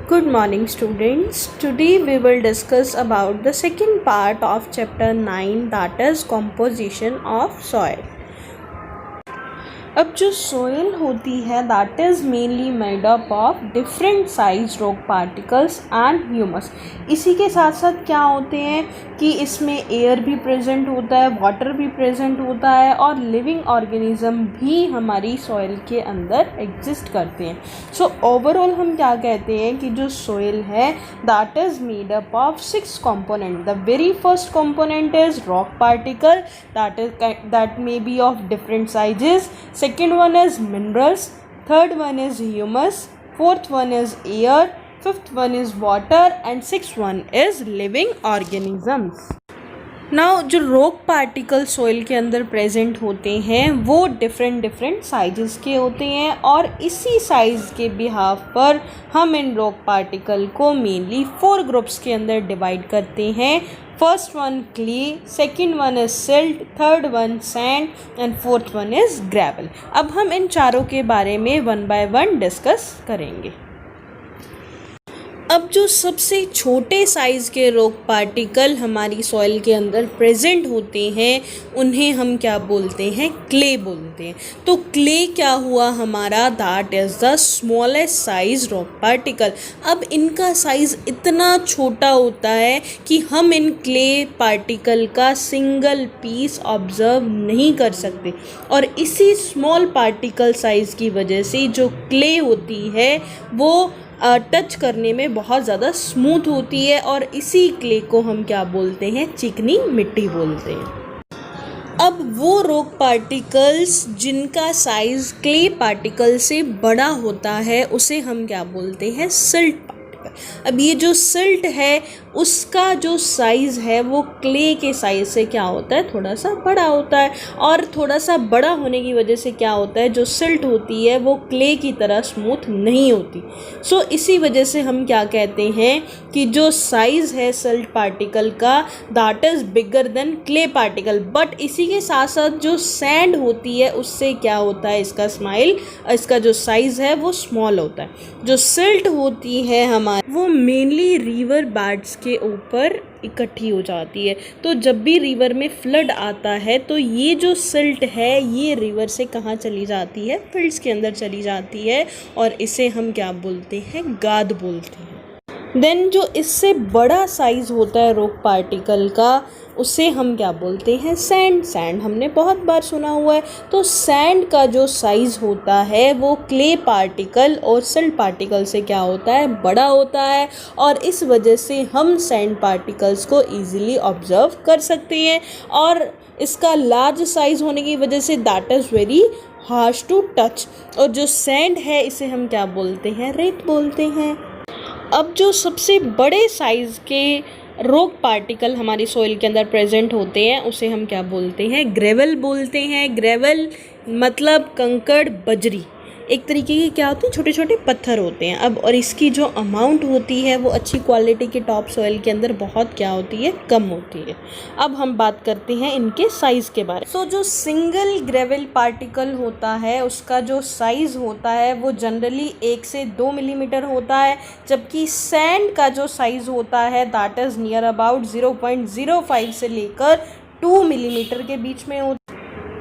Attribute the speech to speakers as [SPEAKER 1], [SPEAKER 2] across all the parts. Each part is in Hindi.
[SPEAKER 1] Good morning, students. Today we will discuss about the second part of chapter 9, that is composition of soil. अब जो सोइल होती है that is mainly made up of different size rock particles and humus. इसी के साथ साथ क्या होते हैं कि इसमें एयर भी प्रेजेंट होता है, वाटर भी प्रेजेंट होता है और लिविंग ऑर्गेनिज्म भी हमारी सॉइल के अंदर एग्जिस्ट करते हैं. सो ओवरऑल हम क्या कहते हैं कि जो सोइल है that is made up of 6 component. The very first component is rock particle that may be of different sizes. Second one is minerals. Third one is humus. Fourth one is air. Fifth one is water. And sixth one is living organisms. Now जो रॉक पार्टिकल सॉइल के अंदर प्रेजेंट होते हैं वो डिफरेंट साइजेस के होते हैं और इसी साइज़ के बिहाफ पर हम इन रॉक पार्टिकल को मेनली 4 ग्रुप्स के अंदर डिवाइड करते हैं. First one clay, second one is silt, third one sand and fourth one is gravel. अब हम इन चारों के बारे में 1 बाय 1 डिस्कस करेंगे. अब जो सबसे छोटे साइज़ के रॉक पार्टिकल हमारी सॉइल के अंदर प्रेजेंट होते हैं उन्हें हम क्या बोलते हैं, क्ले बोलते हैं. तो क्ले क्या हुआ हमारा, that is the smallest size rock particle. अब इनका साइज़ इतना छोटा होता है कि हम इन क्ले पार्टिकल का सिंगल पीस ऑब्जर्व नहीं कर सकते और इसी स्मॉल पार्टिकल साइज़ की वजह से जो क्ले होती है वो टच करने में बहुत ज़्यादा स्मूथ होती है और इसी क्ले को हम क्या बोलते हैं, चिकनी मिट्टी बोलते हैं. अब वो रॉक पार्टिकल्स जिनका साइज़ क्ले पार्टिकल से बड़ा होता है उसे हम क्या बोलते हैं, सिल्ट पार्टिकल. अब ये जो सिल्ट है उसका जो साइज़ है वो क्ले के साइज़ से क्या होता है, थोड़ा सा बड़ा होता है और थोड़ा सा बड़ा होने की वजह से क्या होता है, जो सिल्ट होती है वो क्ले की तरह स्मूथ नहीं होती. सो इसी वजह से हम क्या कहते हैं कि जो साइज़ है सिल्ट पार्टिकल का that is bigger than clay particle. But इसी के साथ साथ जो सैंड होती है उससे क्या होता है, इसका जो साइज़ है वो स्मॉल होता है. जो सिल्ट होती है हमारी वो मेनली रिवर बेड्स के ऊपर इकट्ठी हो जाती है. तो जब भी रिवर में फ्लड आता है तो ये जो सिल्ट है ये रिवर से कहाँ चली जाती है, फील्ड्स के अंदर चली जाती है और इसे हम क्या बोलते हैं, गाद बोलते हैं. देन जो इससे बड़ा साइज़ होता है रॉक पार्टिकल का उसे हम क्या बोलते हैं, सैंड हमने बहुत बार सुना हुआ है. तो सैंड का जो साइज़ होता है वो क्ले पार्टिकल और सिल्ट पार्टिकल से क्या होता है, बड़ा होता है और इस वजह से हम सैंड पार्टिकल्स को ईज़िली ऑब्जर्व कर सकते हैं और इसका लार्ज साइज़ होने की वजह से that is very harsh to touch. और जो सैंड है इसे हम क्या बोलते हैं, रेत बोलते हैं. अब जो सबसे बड़े साइज़ के रॉक पार्टिकल हमारी सॉइल के अंदर प्रेजेंट होते हैं उसे हम क्या बोलते हैं, ग्रेवल बोलते हैं. ग्रेवल मतलब कंकड़, बजरी, एक तरीके के क्या होते हैं, छोटे छोटे पत्थर होते हैं. अब और इसकी जो अमाउंट होती है वो अच्छी क्वालिटी के टॉप सॉइल के अंदर बहुत क्या होती है, कम होती है. अब हम बात करते हैं इनके साइज़ के बारे में. सो जो सिंगल ग्रेवल पार्टिकल होता है उसका जो साइज़ होता है वो जनरली 1 से 2 मिलीमीटर होता है, जबकि सैंड का जो साइज़ होता है दैट इज़ नियर अबाउट 0.05 से लेकर 2 मिलीमीटर के बीच में होता है.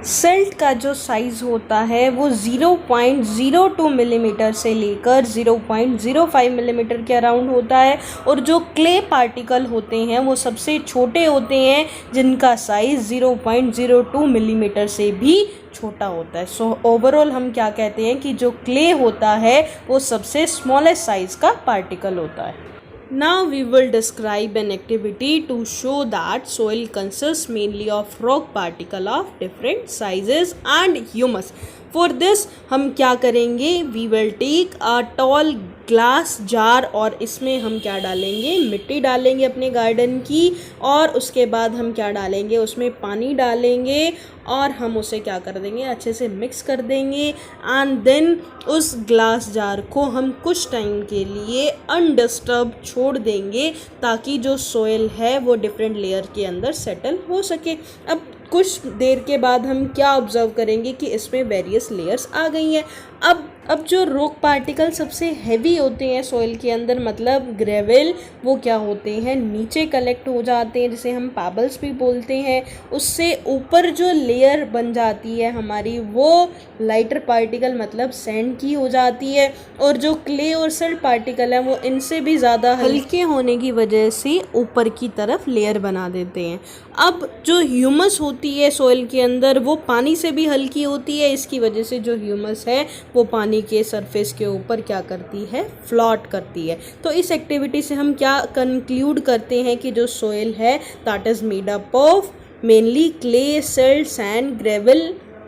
[SPEAKER 1] सिल्ट का जो साइज़ होता है वो 0.02 मिलीमीटर से लेकर 0.05 मिलीमीटर के अराउंड होता है और जो क्ले पार्टिकल होते हैं वो सबसे छोटे होते हैं जिनका साइज़ 0.02 मिलीमीटर से भी छोटा होता है. सो ओवरऑल हम क्या कहते हैं कि जो क्ले होता है वो सबसे स्मॉलेस्ट साइज़ का पार्टिकल होता है. Now we will describe an activity to show that soil consists mainly of rock particle of different sizes and humus. For this हम क्या करेंगे, we will take a tall glass jar और इसमें हम क्या डालेंगे, मिट्टी डालेंगे अपने गार्डन की और उसके बाद हम क्या डालेंगे, उसमें पानी डालेंगे और हम उसे क्या कर देंगे, अच्छे से मिक्स कर देंगे. एंड देन उस ग्लास जार को हम कुछ टाइम के लिए अनडिस्टर्ब छोड़ देंगे ताकि जो सोइल है वो डिफरेंट लेयर के अंदर सेटल हो सके. अब कुछ देर के बाद हम क्या ऑब्ज़र्व करेंगे कि इसमें वेरियस लेयर्स आ गई हैं. अब अब जो रॉक पार्टिकल सबसे हैवी होते हैं सॉइल के अंदर, मतलब ग्रेवल, वो क्या होते हैं, नीचे कलेक्ट हो जाते हैं, जिसे हम पैबल्स भी बोलते हैं। उससे ऊपर जो लेयर बन जाती है हमारी, वो लाइटर पार्टिकल मतलब सैंड की हो जाती है। और जो क्ले और सिल्ट पार्टिकल है वो इनसे भी ज़्यादा हल्के होने की वजह से ऊपर की तरफ लेयर बना देते हैं। अब जो ह्यूमस होती है सॉइल के अंदर, वो पानी से भी हल्की होती है। इसकी वजह से जो ह्यूमस है वो पानी के सरफेस के ऊपर क्या करती है, फ्लोट करती है। तो इस एक्टिविटी से हम क्या कंक्लूड करते हैं कि जो सॉइल है that is made up of mainly clay, silt, sand, gravel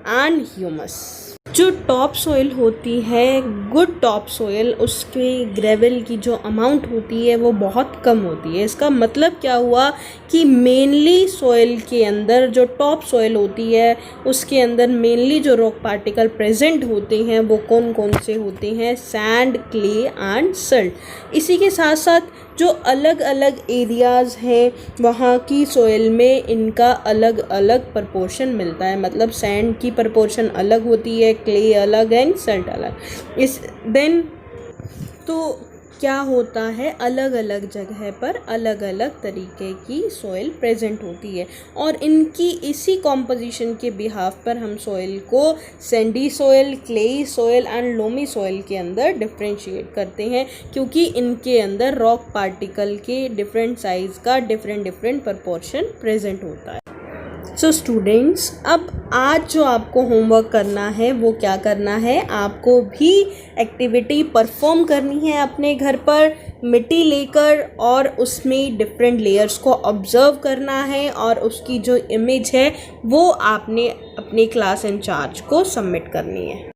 [SPEAKER 1] and humus. जो टॉप सॉइल होती है, गुड टॉप सॉइल, उसके ग्रेवल की जो अमाउंट होती है वो बहुत कम होती है। इसका मतलब क्या हुआ कि मेनली सॉइल के अंदर जो टॉप सॉइल होती है उसके अंदर मेनली जो रॉक पार्टिकल प्रेजेंट होते हैं वो कौन कौन से होते हैं, सैंड, क्ले एंड सिल्ट। इसी के साथ साथ जो अलग अलग एरियाज़ हैं वहाँ की सॉइल में इनका अलग अलग प्रपोर्शन मिलता है, मतलब सैंड की प्रपोर्शन अलग होती है, क्ले अलग एंड सिल्ट अलग। इस देन तो क्या होता है, अलग अलग जगह पर अलग अलग तरीके की सॉइल प्रेजेंट होती है और इनकी इसी कॉम्पोजिशन के बिहाफ पर हम सॉइल को Sandy soil, clayey soil and loamy soil के अंदर डिफ्रेंशिएट करते हैं, क्योंकि इनके अंदर रॉक पार्टिकल के डिफरेंट साइज़ का डिफरेंट प्रपोर्शन प्रेजेंट होता है। सो स्टूडेंट्स, अब आज जो आपको होमवर्क करना है वो क्या करना है, आपको भी एक्टिविटी परफॉर्म करनी है अपने घर पर मिट्टी लेकर और उसमें डिफरेंट लेयर्स को ऑब्ज़र्व करना है और उसकी जो इमेज है वो आपने अपने क्लास इंचार्ज को सबमिट करनी है।